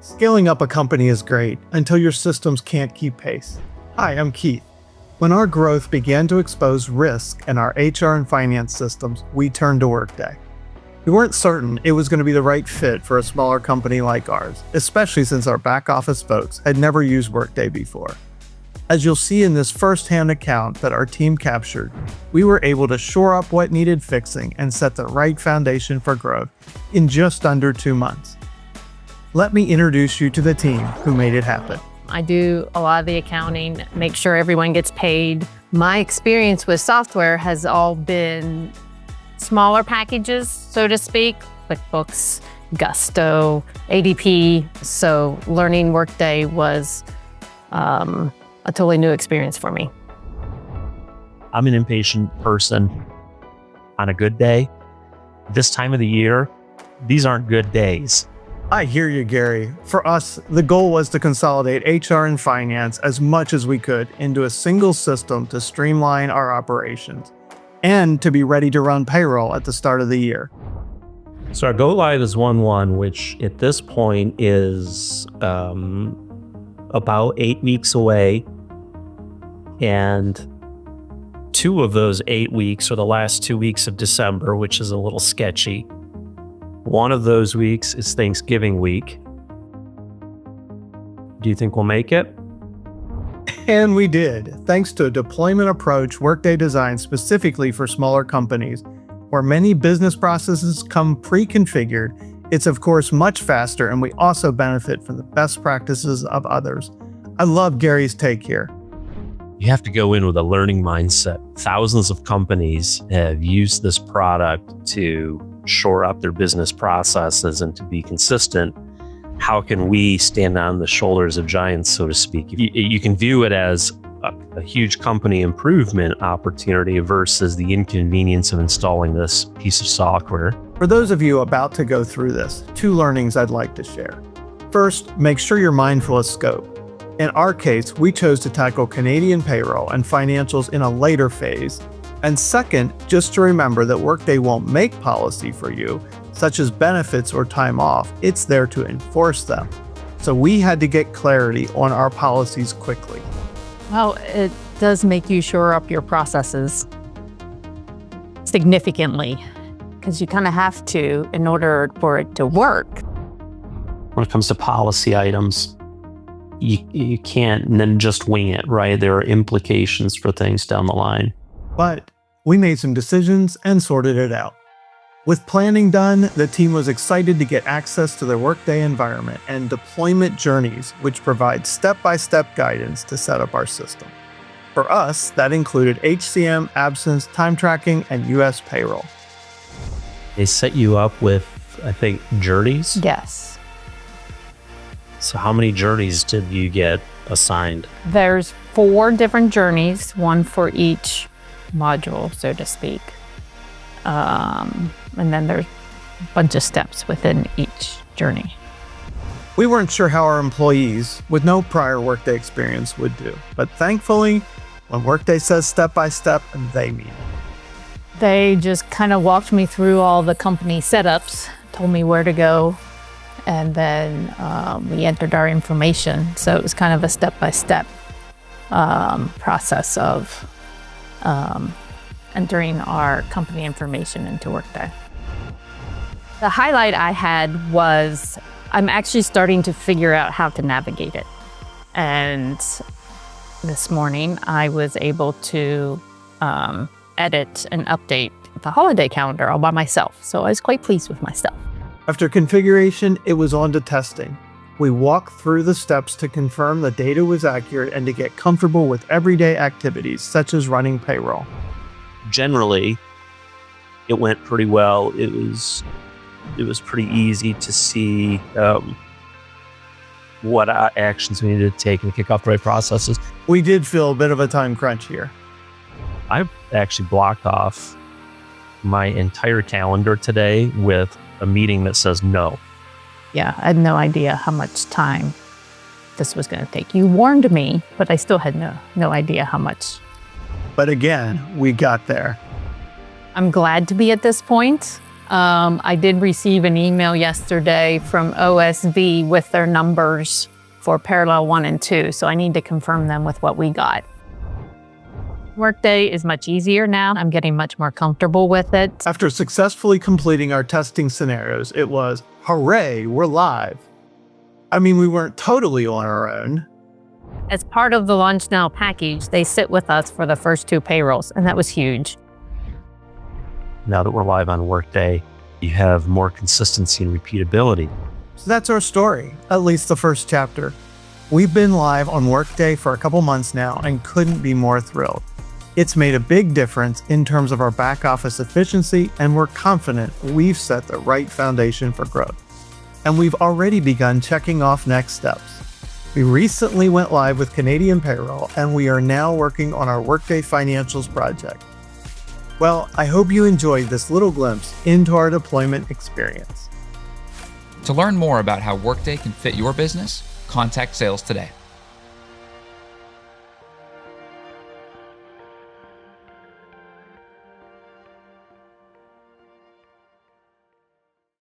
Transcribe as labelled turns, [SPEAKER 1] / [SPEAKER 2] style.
[SPEAKER 1] Scaling up a company is great until your systems can't keep pace. Hi, I'm Keith. When our growth began to expose risk in our HR and finance systems, we turned to Workday. We weren't certain it was going to be the right fit for a smaller company like ours, especially since our back office folks had never used Workday before. As you'll see in this first-hand account that our team captured, we were able to shore up what needed fixing and set the right foundation for growth in just under 2 months. Let me introduce you to the team who made it happen.
[SPEAKER 2] I do a lot of the accounting, make sure everyone gets paid. My experience with software has all been smaller packages, so to speak, QuickBooks, Gusto, ADP. So learning Workday was a totally new experience for me.
[SPEAKER 3] I'm an impatient person on a good day. This time of the year, these aren't good days.
[SPEAKER 1] I hear you, Gary. For us, the goal was to consolidate HR and finance as much as we could into a single system to streamline our operations and to be ready to run payroll at the start of the year.
[SPEAKER 4] So our go live is 1/1, which at this point is about 8 weeks away. And 2 of those 8 weeks are the last 2 weeks of December, which is a little sketchy. One of those weeks is Thanksgiving week. Do you think we'll make it?
[SPEAKER 1] And we did, thanks to a deployment approach Workday designed specifically for smaller companies, where many business processes come pre-configured. It's of course much faster, and we also benefit from the best practices of others. I love Gary's take here.
[SPEAKER 4] You have to go in with a learning mindset. Thousands of companies have used this product to shore up their business processes and to be consistent. How can we stand on the shoulders of giants, so to speak? You can view it as a huge company improvement opportunity versus the inconvenience of installing this piece of software.
[SPEAKER 1] For those of you about to go through this, 2 learnings I'd like to share. First, make sure you're mindful of scope. In our case, we chose to tackle Canadian payroll and financials in a later phase. And second, just to remember that Workday won't make policy for you, such as benefits or time off. It's there to enforce them. So we had to get clarity on our policies quickly.
[SPEAKER 2] Well, it does make you shore up your processes significantly, because you kind of have to in order for it to work.
[SPEAKER 4] When it comes to policy items, you can't then just wing it, right? There are implications for things down the line.
[SPEAKER 1] But we made some decisions and sorted it out. With planning done, the team was excited to get access to their Workday environment and deployment journeys, which provide step-by-step guidance to set up our system. For us, that included HCM, absence, time tracking, and US payroll.
[SPEAKER 4] They set you up with, I think, journeys?
[SPEAKER 2] Yes.
[SPEAKER 4] So how many journeys did you get assigned?
[SPEAKER 2] There's 4 different journeys, one for each module, so to speak. And then there's a bunch of steps within each journey.
[SPEAKER 1] We weren't sure how our employees with no prior Workday experience would do, but thankfully, when Workday says step by step, they mean it.
[SPEAKER 2] They just kind of walked me through all the company setups, told me where to go, and then we entered our information. So it was kind of a step-by-step process of entering our company information into Workday. The highlight I had was I'm actually starting to figure out how to navigate it. And this morning I was able to edit and update the holiday calendar all by myself. So I was quite pleased with myself.
[SPEAKER 1] After configuration, it was on to testing. We walked through the steps to confirm the data was accurate and to get comfortable with everyday activities, such as running payroll.
[SPEAKER 4] Generally, it went pretty well. It was pretty easy to see what actions we needed to take and kick off the right processes.
[SPEAKER 1] We did feel a bit of a time crunch here.
[SPEAKER 4] I've actually blocked off my entire calendar today with a meeting that says no.
[SPEAKER 2] Yeah, I had no idea how much time this was going to take. You warned me, but I still had no idea how much.
[SPEAKER 1] But again, we got there.
[SPEAKER 2] I'm glad to be at this point. I did receive an email yesterday from OSV with their numbers for parallel 1 and 2, so I need to confirm them with what we got. Workday is much easier now. I'm getting much more comfortable with it.
[SPEAKER 1] After successfully completing our testing scenarios, it was, hooray, we're live. I mean, we weren't totally on our own.
[SPEAKER 2] As part of the Launch Now package, they sit with us for the first 2 payrolls, and that was huge.
[SPEAKER 3] Now that we're live on Workday, you have more consistency and repeatability.
[SPEAKER 1] So that's our story, at least the first chapter. We've been live on Workday for a couple months now and couldn't be more thrilled. It's made a big difference in terms of our back office efficiency, and we're confident we've set the right foundation for growth. And we've already begun checking off next steps. We recently went live with Canadian payroll, and we are now working on our Workday Financials project. Well, I hope you enjoyed this little glimpse into our deployment experience.
[SPEAKER 5] To learn more about how Workday can fit your business, contact sales today.